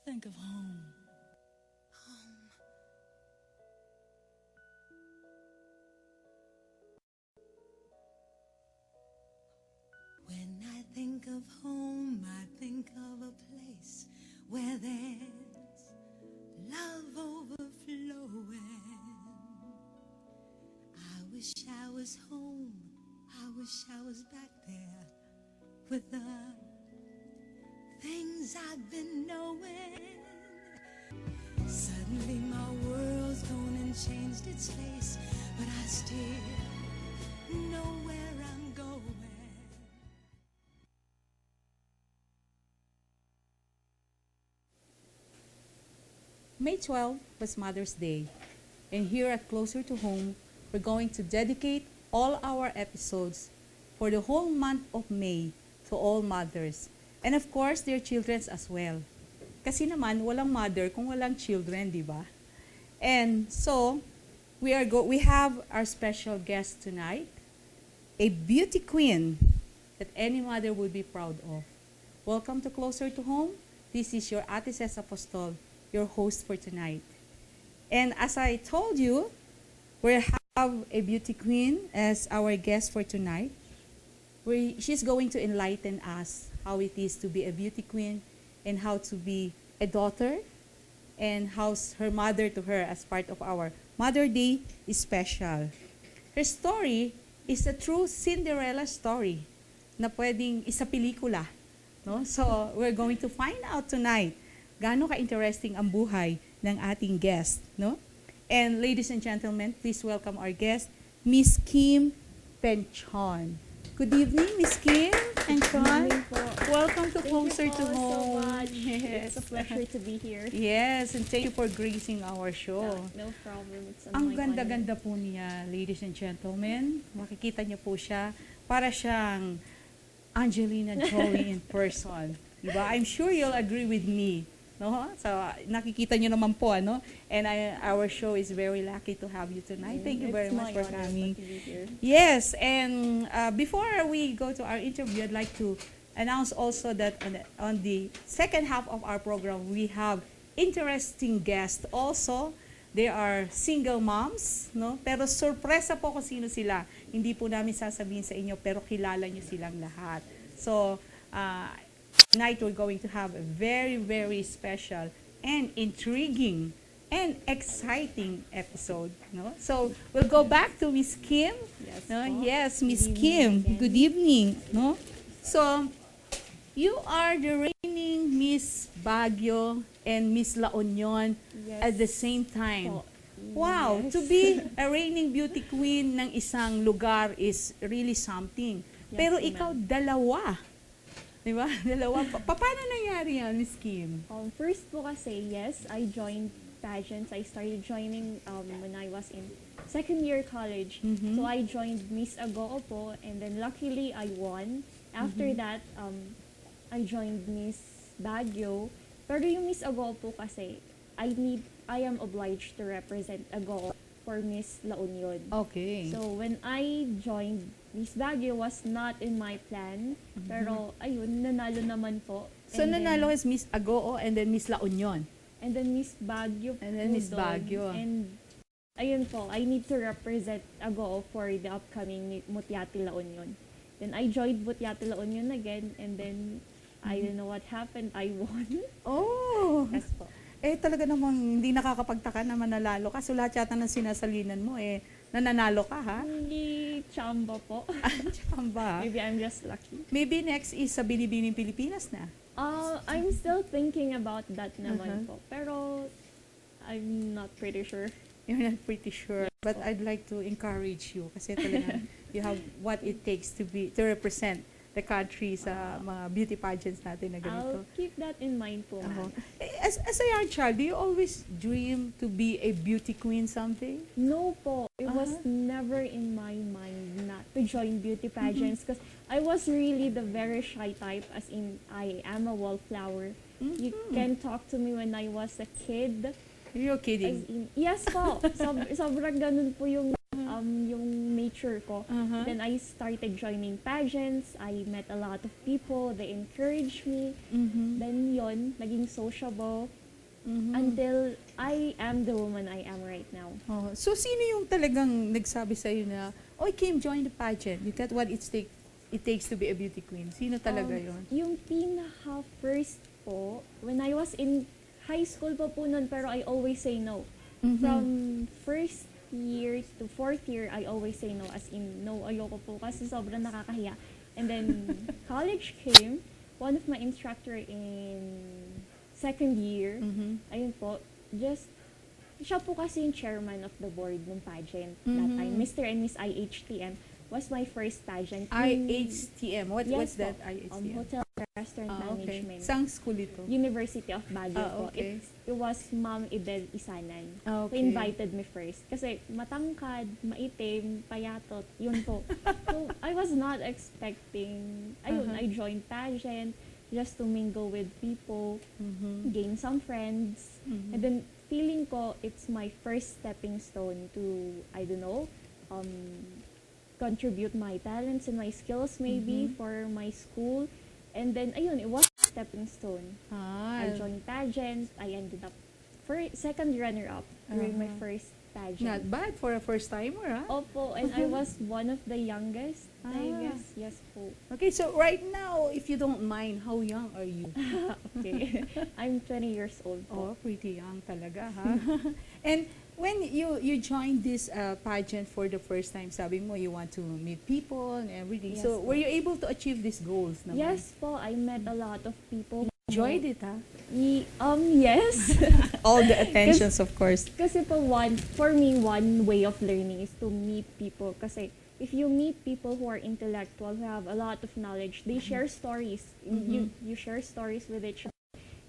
Think of home. Home. When I think of home, I think of a place where there's love overflowing. I wish I was home. I wish I was back there with the things I've been knowing. Suddenly my world's gone and changed its face, but I still know where I'm going. May 12 was Mother's Day, and here at Closer to Home, we're going to dedicate all our episodes for the whole month of May to all mothers, and of course, their children as well. Kasi naman, walang mother kung walang children, di ba? And so, we have our special guest tonight, a beauty queen that any mother would be proud of. Welcome to Closer to Home. This is your Ate Ces Apostol, your host for tonight. And as I told you, we have a beauty queen as our guest for tonight. She's going to enlighten us how it is to be a beauty queen and how to be a daughter and how her mother to her as part of our Mother Day is special. Her story is a true Cinderella story na pwedeng isa pelikula. No? So, we're going to find out tonight gaano ka-interesting ang buhay ng ating guest. No? And ladies and gentlemen, please welcome our guest, Miss Kim Penchon. Good evening, Miss Kim Penchon. Welcome to Closer to Home. So much. Yes. It's a pleasure to be here. Yes, and thank you for gracing our show. No problem. It's Ang my ganda-ganda po niya, ladies and gentlemen. Makikita niyo po siya. Para siyang Angelina Jolie in person. Diba? I'm sure you'll agree with me. No? So, nakikita niyo naman po, ano? And our show is very lucky to have you tonight. Thank you very much for coming. To be here. Yes, and before we go to our interview, I'd like to announce also that on the second half of our program, we have interesting guests also. They are single moms, no? Pero sorpresa po kung sino sila. Hindi po namin sasabihin sa inyo, pero kilala nyo silang lahat. So, tonight we're going to have a very, very special and intriguing and exciting episode, no? So, we'll go back to Miss Kim. Yes, No? po. Yes, Miss Good Kim. evening again. Good evening, no? So, you are the reigning Miss Baguio and Miss La Union Yes. at the same time. Po. Wow, Yes. to be a reigning beauty queen ng isang lugar is really something. Yes, Pero ma'am. ikaw, dalawa. Di ba? Dalawa. Paano nangyari yan, Miss Kim? First po kasi, yes, I joined pageants. I started joining when I was in second year college. Mhm. So I joined Miss Agoo po, and then luckily I won. After that, I joined Miss Baguio. Pero yung Miss Agoo po kasi, I am obliged to represent Agoo for Miss La Union. Okay. So when I joined, Miss Baguio was not in my plan. Pero ayun, nanalo naman po. So, And nanalo then, is Miss Agoo and then Miss La Union. And then Miss Baguio And then po Miss doon. Baguio. And ayun po, I need to represent Agoo for the upcoming Mutiati La Union. Then I joined Mutiati La Union again, and then I don't know what happened. I won. Oh! Yes po. Eh, talaga namang hindi nakakapagtaka na mananalo ka. So, lahat yata ng sinasalinan mo, nananalo ka, ha? Hindi chamba po. Chamba. Maybe I'm just lucky. Maybe next is sa Binibining Pilipinas na. I'm still thinking about that naman po. Pero I'm not pretty sure. You're not pretty sure. But I'd like to encourage you kasi talaga you have what it takes to represent the country sa mga beauty pageants natin na ganito. I'll keep that in mind po, ma'am. As a young child, do you always dream to be a beauty queen someday? No po. It was never in my mind not to join beauty pageants because I was really the very shy type, as in I am a wallflower. You can talk to me when I was a kid. You're As kidding. in, yes po. Sobrang ganun po yung nature future ko. Uh-huh. Then I started joining pageants. I met a lot of people. They encouraged me. Mhm. Then yon, naging sociable. Mhm. Until I am the woman I am right now. Oh, so sino yung talagang nagsabi sa na, "Oh, Kim, join the pageant. You got what it takes to be a beauty queen." Sino talaga 'yon? Yung pinaka first po, when I was in high school pa po nun, pero I always say no. Mhm. From first year to fourth year, I always say no. As in, no, ayoko po kasi sobrang nakakahiya. And then, college came. One of my instructor in second year, Mhm. ayun po, just, siya po kasi yung chairman of the board ng pageant that Mhm. time. Mr. and Miss IHTM was my first pageant. IHTM. What's Yes that po. IHTM? Hotel Restaurant Okay. Management. Saang school ito? University of Baguio po. Okay. It was Ma'am Idel Isanan. Who Okay. invited me first. Kasi matangkad, maitim, payatot, yun po. So, I was not expecting, ayun, Uh-huh. I joined pageant just to mingle with people, Mhm. gain some friends. Mhm. And then, feeling ko, it's my first stepping stone to, I don't know, contribute my talents and my skills maybe Mhm. for my school. And then, ayun, it was a stepping stone. Ah, I joined pageant. I ended up second runner-up during my Uh-huh. first not pageant. bad for a first timer, ah. Opo, and I was one of the youngest, I Ah. guess. Yes po. Okay, so right now, if you don't mind, how young are you? Okay. I'm 20 years old Oh, po. pretty young talaga, ha? And when you joined this pageant for the first time, sabi mo you want to meet people and everything. Yes, So, were po. you able to achieve these goals naman? Yes po, I met a lot of people. Enjoyed it, ha? Yes. All the attentions, of course. Kasi po for me, one way of learning is to meet people. Kasi if you meet people who are intellectual, who have a lot of knowledge, they share stories. You share stories with each other.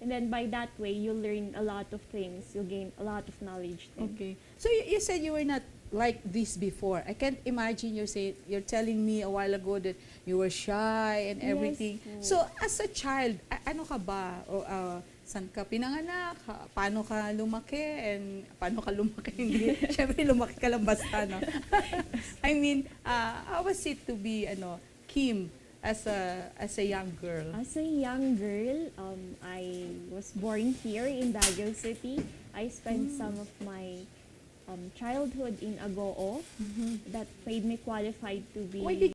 And then by that way, you learn a lot of things. You gain a lot of knowledge. Then. Okay. So, you said you were not like this before. I can't imagine you're telling me a while ago that you were shy and Yes everything. po. So, as a child, ano ka ba? O, saan ka pinanganak? Paano ka lumaki? And paano ka lumaki? Hindi. Siyempre, lumaki ka lang basta, no? I mean, how was it to be, Kim, as a young girl? As a young girl, I was born here in Baguio City. I spent some of my childhood in Agoo. That made me qualified to be... Why did